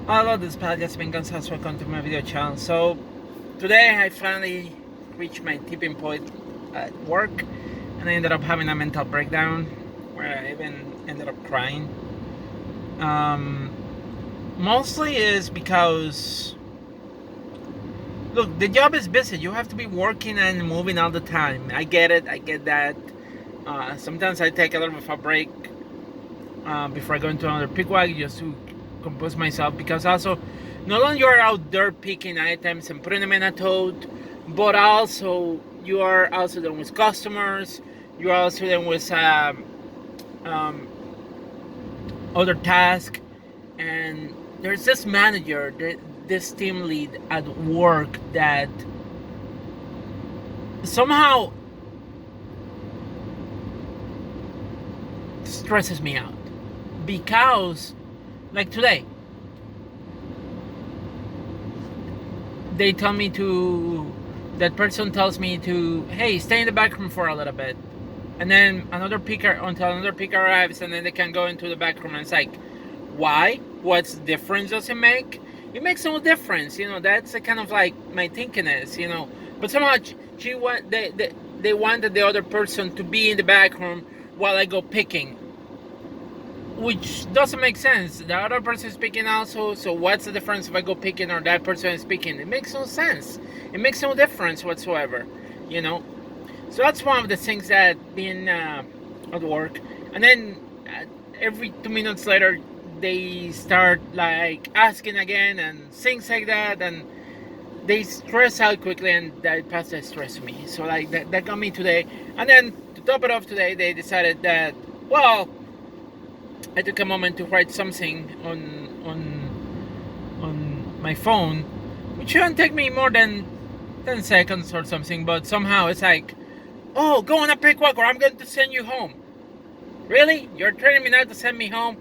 Hello, this podcast been Gonzalez. Welcome to my video channel. So today I finally reached my tipping point at work, and I ended up having a mental breakdown where I even ended up crying. Um, Mostly is because look, the job is busy. You have to be working and moving all the time. I get it. I get that. Sometimes I take a little bit of a break before I go into another pick wag just to compose myself, because also not only you are out there picking items and putting them in a tote, but also you are also dealing with customers. You are also dealing with um, other tasks, and there's this manager, this team lead at work that somehow stresses me out. Because like today, they tell me to that person tells me to, hey, stay in the back room for a little bit, and then another picker until another picker arrives, and then they can go into the back room. And it's like, why? What's the difference does it make? It makes no difference, that's the kind of like my thinking is, but somehow they wanted the other person to be in the back room while I go picking, which doesn't make sense. The other person is picking also, so what's the difference if I go picking or that person is picking? It makes no sense. It makes no difference whatsoever, you know. So that's one of the things that being at work, and then every 2 minutes later they start like asking again and things like that, and they stress out quickly, and that past that stressed me. So like that got me today, and then to top it off today, they decided that, well, I took a moment to write something on my phone, which shouldn't take me more than 10 seconds or something. But somehow it's like, oh, go on a pick walk, or I'm going to send you home. Really? You're telling me now to send me home,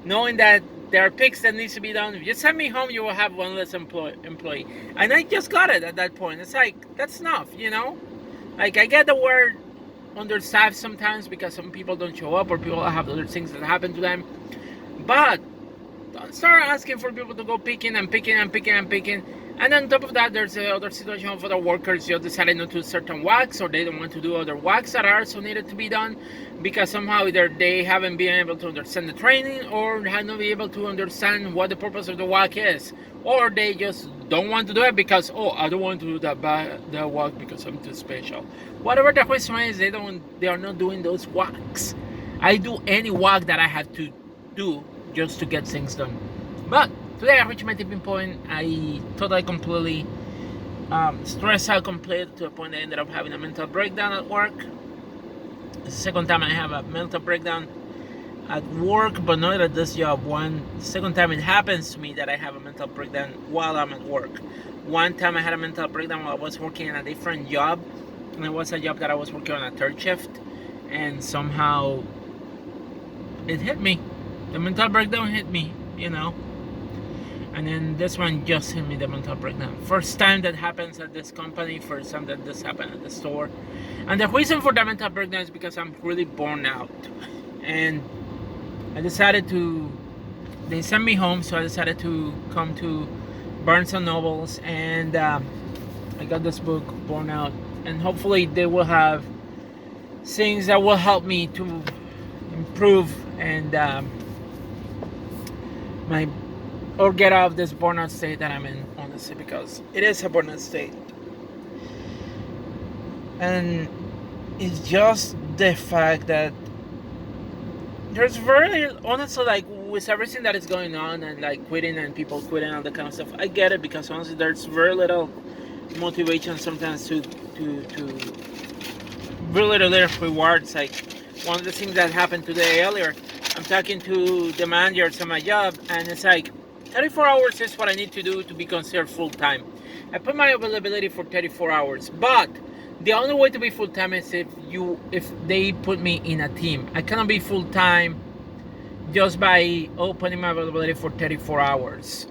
knowing that there are picks that needs to be done. If you send me home, you will have one less employee. And I just got it at that point. It's like, that's enough. Like, I get the word understaffed sometimes because some people don't show up or people have other things that happen to them. But don't start asking for people to go picking and picking and picking and picking. And on top of that, there's the other situation for the workers. You decided not to do certain wax, or they don't want to do other wax that are also needed to be done because somehow either they haven't been able to understand the training, or have not been able to understand what the purpose of the wax is, or they just don't want to do it because, oh, I don't want to do that wax because I'm too special. Whatever the reason is, they are not doing those wax. I do any wax that I have to do just to get things done. But today I reached my tipping point. I totally completely stressed out completely to the point I ended up having a mental breakdown at work. It's the second time I have a mental breakdown at work, but not at this job. Second time it happens to me that I have a mental breakdown while I'm at work. One time I had a mental breakdown while I was working in a different job, and it was a job that I was working on a third shift, and somehow it hit me. The mental breakdown hit me. And then this one just hit me, the mental breakdown. First time that happens at this company, first time that this happened at the store. And the reason for the mental breakdown is because I'm really burned out. And I decided they sent me home, so I decided to come to Barnes and Nobles, and I got this book, Burnout. And hopefully they will have things that will help me to improve and or get out of this burnout state that I'm in, honestly, because it is a burnout state. And it's just the fact that there's very, honestly, like, with everything that is going on and like quitting and people quitting and all that kind of stuff, I get it, because honestly there's very little motivation sometimes to really little rewards. Like, one of the things that happened today earlier, I'm talking to the managers at my job, and it's like 34 hours is what I need to do to be considered full-time. I put my availability for 34 hours, but the only way to be full-time is if they put me in a team. I cannot be full-time just by opening my availability for 34 hours.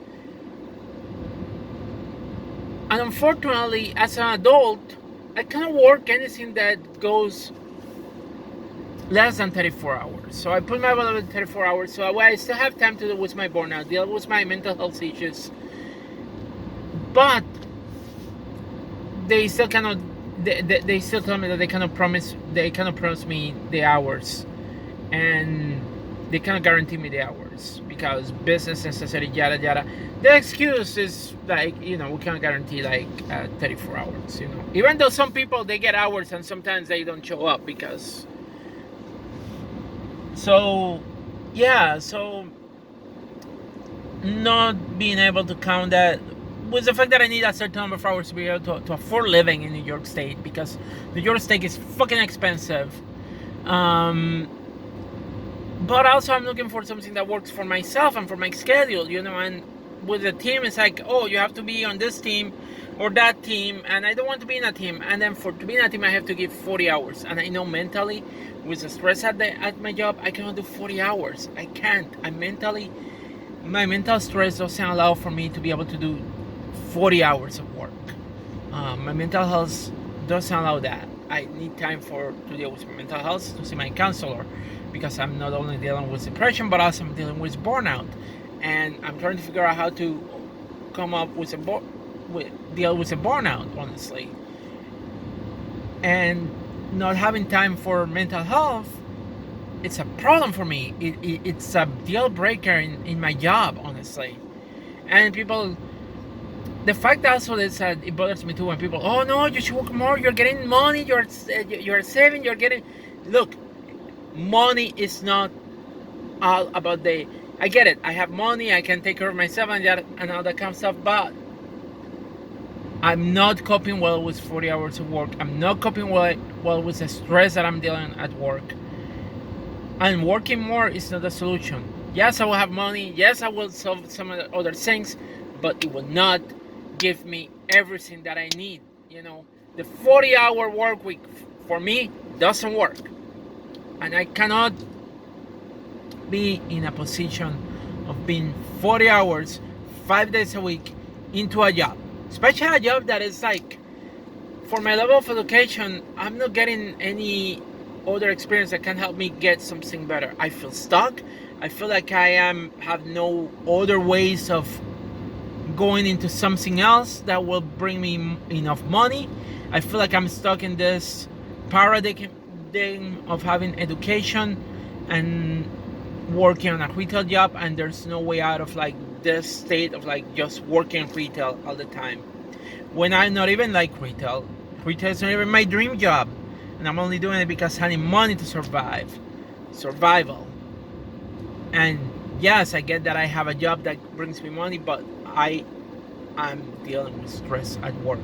And unfortunately, as an adult, I cannot work anything that goes less than 34 hours. So I put my available at 34 hours, so I still have time to deal with my burnout, deal with my mental health issues. But they still cannot. They still tell me that they cannot promise me the hours, and they cannot guarantee me the hours because business necessary, yada yada. The excuse is like, we can't guarantee like 34 hours. Even though some people they get hours and sometimes they don't show up because. So not being able to count that with the fact that I need a certain number of hours to be able to afford living in New York State, because New York State is fucking expensive. But also I'm looking for something that works for myself and for my schedule, and with the team it's like, oh, you have to be on this team or that team, and I don't want to be in a team, and then to be in a team I have to give 40 hours, and I know mentally with the stress at my job I cannot do 40 hours. I can't. My mental stress doesn't allow for me to be able to do 40 hours of work. My mental health doesn't allow that. I need time to deal with my mental health, to see my counselor, because I'm not only dealing with depression, but also I'm dealing with burnout, and I'm trying to figure out how to come up with deal with a burnout, honestly. And not having time for mental health, it's a problem for me. It's a deal breaker in my job, honestly. And people, the fact also is that it bothers me too when people, oh no, you should work more, you're getting money, you're saving, you're getting. Look, money is not all about I get it, I have money, I can take care of myself and all that kind of stuff, but I'm not coping well with 40 hours of work. I'm not coping well with the stress that I'm dealing at work. And working more is not a solution. Yes, I will have money. Yes, I will solve some of the other things, but it will not give me everything that I need. The 40-hour work week for me doesn't work. And I cannot be in a position of being 40 hours, 5 days a week into a job. Especially a job that is like, for my level of education, I'm not getting any other experience that can help me get something better. I feel stuck. I feel like I have no other ways of going into something else that will bring me enough money. I feel like I'm stuck in this paradigm of having education and working on a retail job, and there's no way out of like this state of like just working retail all the time when I'm not even like retail is not even my dream job, and I'm only doing it because I need money to survival. And yes, I get that I have a job that brings me money, but I'm dealing with stress at work.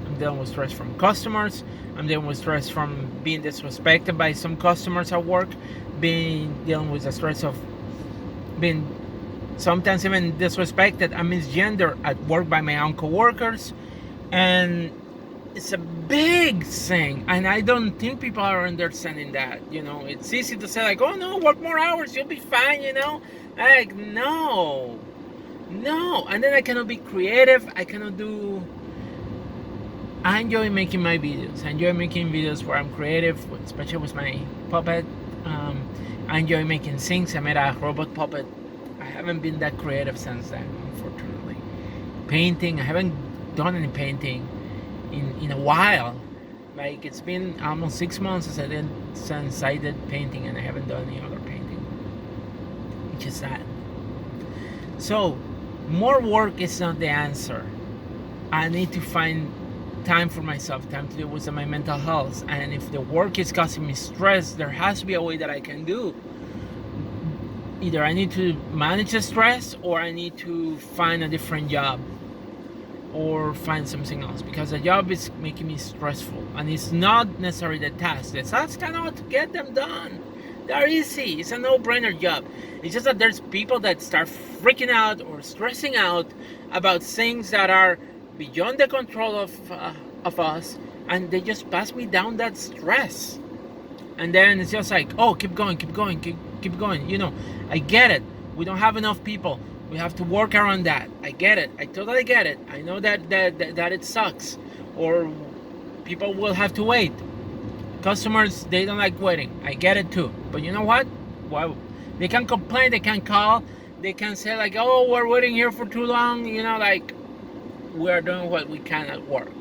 I'm dealing with stress from customers. I'm dealing with stress from being disrespected by some customers at work, dealing with the stress of being sometimes even disrespected and misgendered at work by my own coworkers. And it's a big thing, and I don't think people are understanding that. It's easy to say like, oh no, work more hours, you'll be fine. Like, no, and then I cannot be creative. I enjoy making my videos. I enjoy making videos where I'm creative, especially with my puppet. I enjoy making things. I made a robot puppet. I haven't been that creative since then, unfortunately. Painting, I haven't done any painting in a while. Like, it's been almost 6 months since I did painting, and I haven't done any other painting, which is sad. So more work is not the answer. I need to find time for myself, time to deal with my mental health. And if the work is causing me stress, there has to be a way that I can do. Either I need to manage the stress, or I need to find a different job, or find something else, because the job is making me stressful, and it's not necessarily the task. The tasks cannot get them done. They're easy. It's a no-brainer job. It's just that there's people that start freaking out or stressing out about things that are beyond the control of us, and they just pass me down that stress. And then it's just like, oh, keep going. I get it. We don't have enough people. We have to work around that. I get it. I totally get it. I know that it sucks, or people will have to wait Customers, they don't like waiting. I get it too. But you know what? Well, they can complain, they can call, they can say like, oh, we're waiting here for too long. Like, we're doing what we can at work.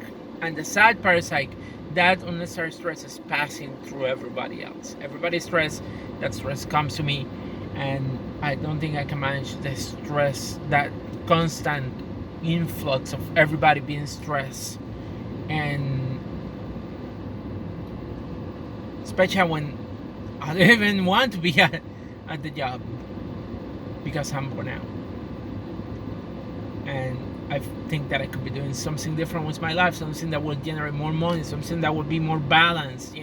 And the sad part is like, that unnecessary stress is passing through everybody else. Everybody's stressed. That stress comes to me. And I don't think I can manage the stress, that constant influx of everybody being stressed. And especially when I don't even want to be at the job because I'm burnout. And I think that I could be doing something different with my life, something that will generate more money, something that would be more balanced,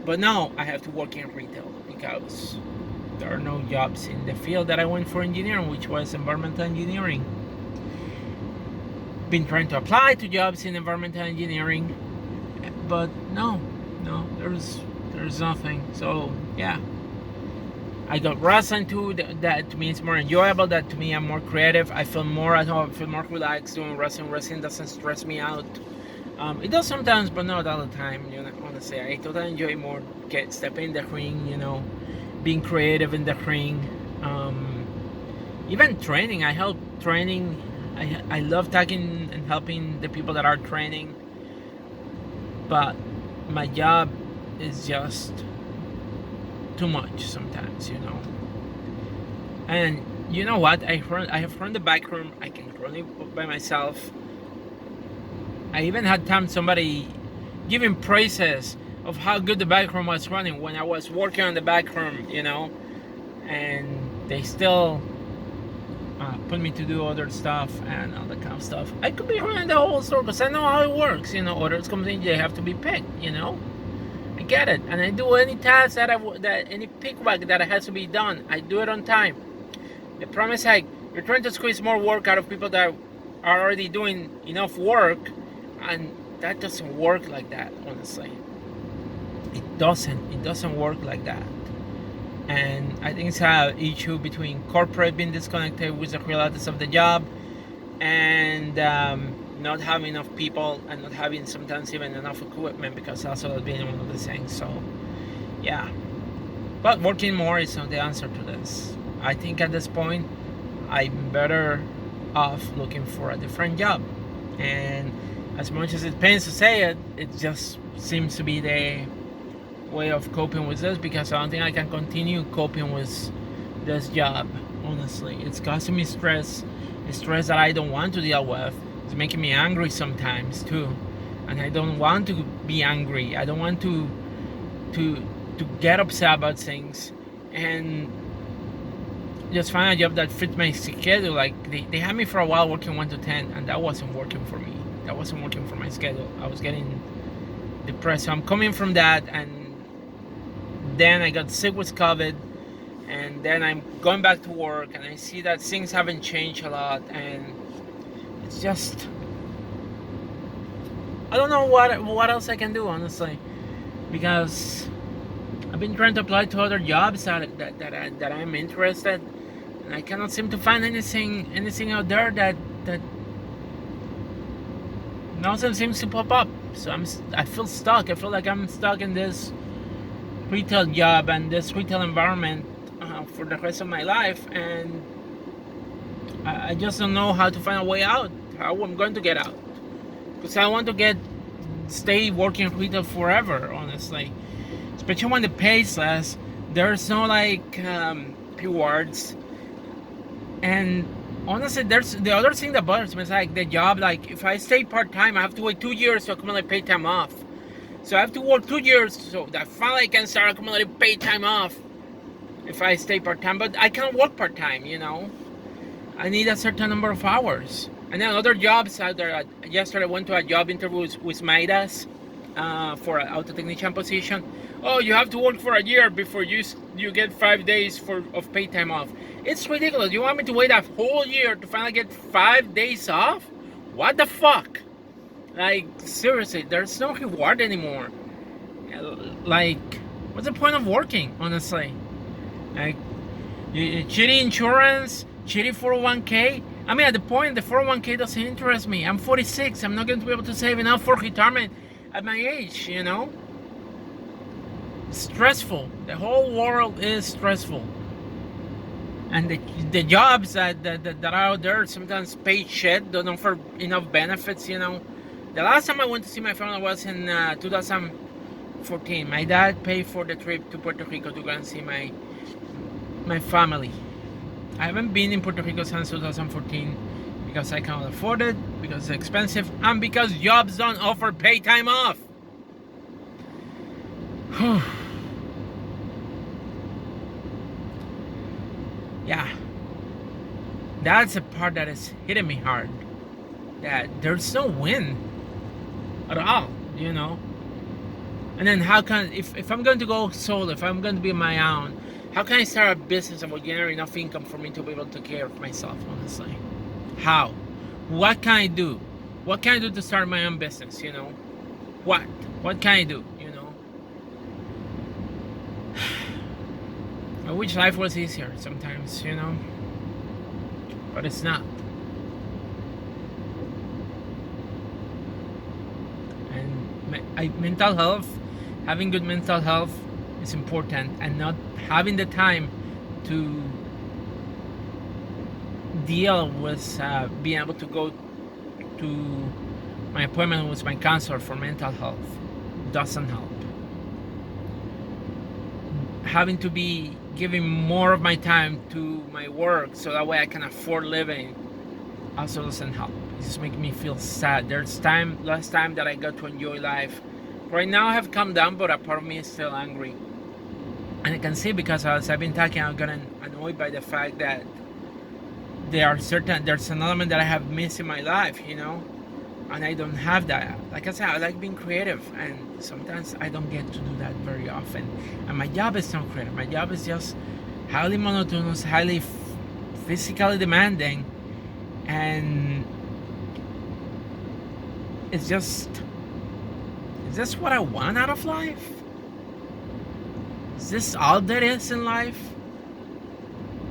But no, I have to work in retail because there are no jobs in the field that I went for engineering, which was environmental engineering. Been trying to apply to jobs in environmental engineering, but no, there's nothing. So yeah, I got wrestling too. That to me is more enjoyable. That to me I'm more creative. I feel more at home. I feel more relaxed doing wrestling. Wrestling doesn't stress me out. It does sometimes, but not all the time. Honestly, I totally enjoy more stepping in the ring. Being creative in the ring. Even training. I help training. I love talking and helping the people that are training. But my job is just too much sometimes, And you know what? I have run the back room. I can run it by myself. I even had time somebody giving praises of how good the back room was running when I was working on the back room, and they still put me to do other stuff and all that kind of stuff. I could be running the whole store because I know how it works. Orders come in, they have to be picked. I get it, and I do any task that any pickback that has to be done. I do it on time. The problem is like you're trying to squeeze more work out of people that are already doing enough work, and that doesn't work like that. Honestly, it doesn't work like that. And I think it's an issue between corporate being disconnected with the realities of the job and not having enough people and not having sometimes even enough equipment, because also that's being one of the things. So yeah, but working more is not the answer to this. I think at this point I'm better off looking for a different job, and as much as it pains to say it, it just seems to be the way of coping with this, because I don't think I can continue coping with this job. Honestly, it's causing me stress that I don't want to deal with. It's making me angry sometimes too, and I don't want to be angry. I don't want to get upset about things, and just find a job that fits my schedule. Like they had me for a while working 1 to 10, and that wasn't working for me. That wasn't working for my schedule. I was getting depressed. So I'm coming from that, and then I got sick with COVID, and then I'm going back to work, and I see that things haven't changed a lot, and it's just, I don't know what else I can do, honestly, because I've been trying to apply to other jobs that I'm interested, and I cannot seem to find anything out there that nothing seems to pop up. So I feel stuck. I feel like I'm stuck in this retail job and this retail environment for the rest of my life, and I just don't know how to find a way out, how I'm going to get out, because I want to stay working retail forever, honestly, especially when the pay is less. There's no rewards, and honestly, there's the other thing that bothers me is like the job. Like if I stay part-time, I have to wait 2 years to accumulate paid time off. So I have to work 2 years so that finally I can start accumulating paid time off if I stay part-time. But I can't work part-time, I need a certain number of hours. And then other jobs out there. Yesterday I went to a job interview with Midas for an auto technician position. Oh, you have to work for a year before you get 5 days of paid time off. It's ridiculous. You want me to wait a whole year to finally get 5 days off? What the fuck? Like, seriously, there's no reward anymore. Like, what's the point of working, honestly? Like, shitty insurance, shitty 401k. I mean, at the point, the 401k doesn't interest me. I'm 46. I'm not going to be able to save enough for retirement at my age, stressful. The whole world is stressful. And the jobs that are out there sometimes pay shit, don't offer enough benefits, you know. The last time I went to see my family was in 2014. My dad paid for the trip to Puerto Rico to go and see my family. I haven't been in Puerto Rico since 2014 because I cannot afford it, because it's expensive, and because jobs don't offer pay time off. Yeah, that's the part that is hitting me hard. That there's no win at all, you know. And then how can, if I'm going to go solo, if I'm going to be my own, how can I start a business that will generate enough income for me to be able to take care of myself, honestly? How? What can I do? What can I do to start my own business, you know? What? What can I do, you know? I wish life was easier sometimes, you know? But it's not. And mental health, having good mental health is important, and not having the time to deal with being able to go to my appointment with my counselor for mental health doesn't help. Having to be giving more of my time to my work so that way I can afford living also doesn't help. It just makes me feel sad. There's less time that I got to enjoy life. Right now I have calmed down, but a part of me is still angry. And I can see, because as I've been talking, I've gotten annoyed by the fact that there's an element that I have missed in my life, you know, and I don't have that. Like I said, I like being creative, and sometimes I don't get to do that very often. And my job is not creative. My job is just highly monotonous, highly physically demanding, and is this what I want out of life? Is this all there is in life?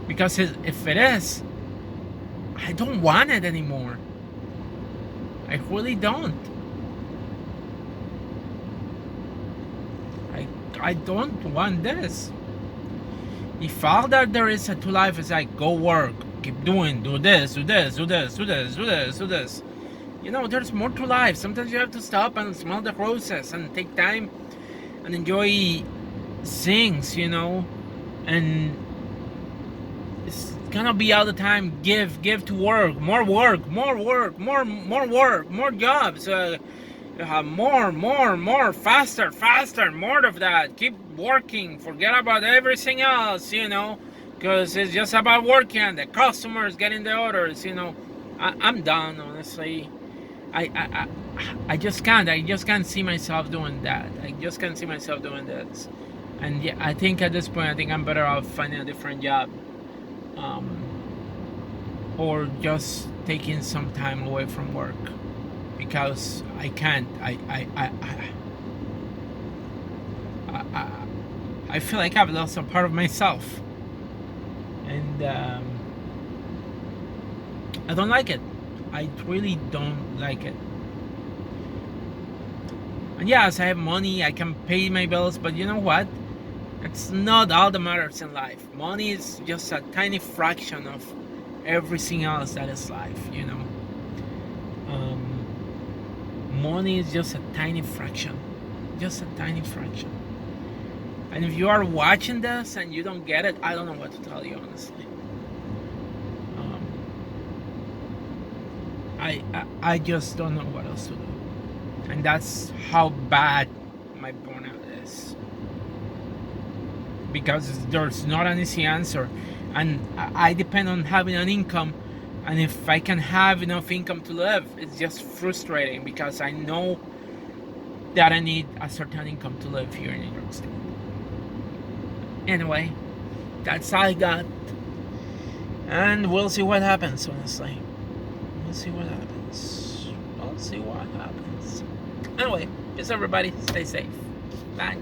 Because if it is, I don't want it anymore. I really don't. I don't want this. If all that there is to life is like go work, keep doing, do this, do this, do this, do this, do this, do this. You know, there's more to life. Sometimes you have to stop and smell the roses and take time and enjoy things, you know. And it's gonna be all the time give to work, more work, more work, more work, more jobs, more, faster, more of that. Keep working, forget about everything else, you know, because it's just about working. The customers getting the orders, you know. I'm done, honestly. I just can't see myself doing that. I just can't see myself doing this. And yeah, I think at this point, I think I'm better off finding a different job, or just taking some time away from work, because I can't. I feel like I've lost a part of myself, and I don't like it. I really don't like it. And yes, I have money, I can pay my bills, but you know what? It's not all that matters in life. Money is just a tiny fraction of everything else that is life, you know. Money is just a tiny fraction. Just a tiny fraction. And if you are watching this and you don't get it, I don't know what to tell you, honestly. I just don't know what else to do. And that's how bad my burnout is. Because there's not an easy answer. And I depend on having an income. And if I can have enough income to live, it's just frustrating, because I know that I need a certain income to live here in New York State. Anyway, that's all I got. And we'll see what happens, honestly. We'll see what happens. We'll see what happens. Anyway, peace everybody. Stay safe. Bye.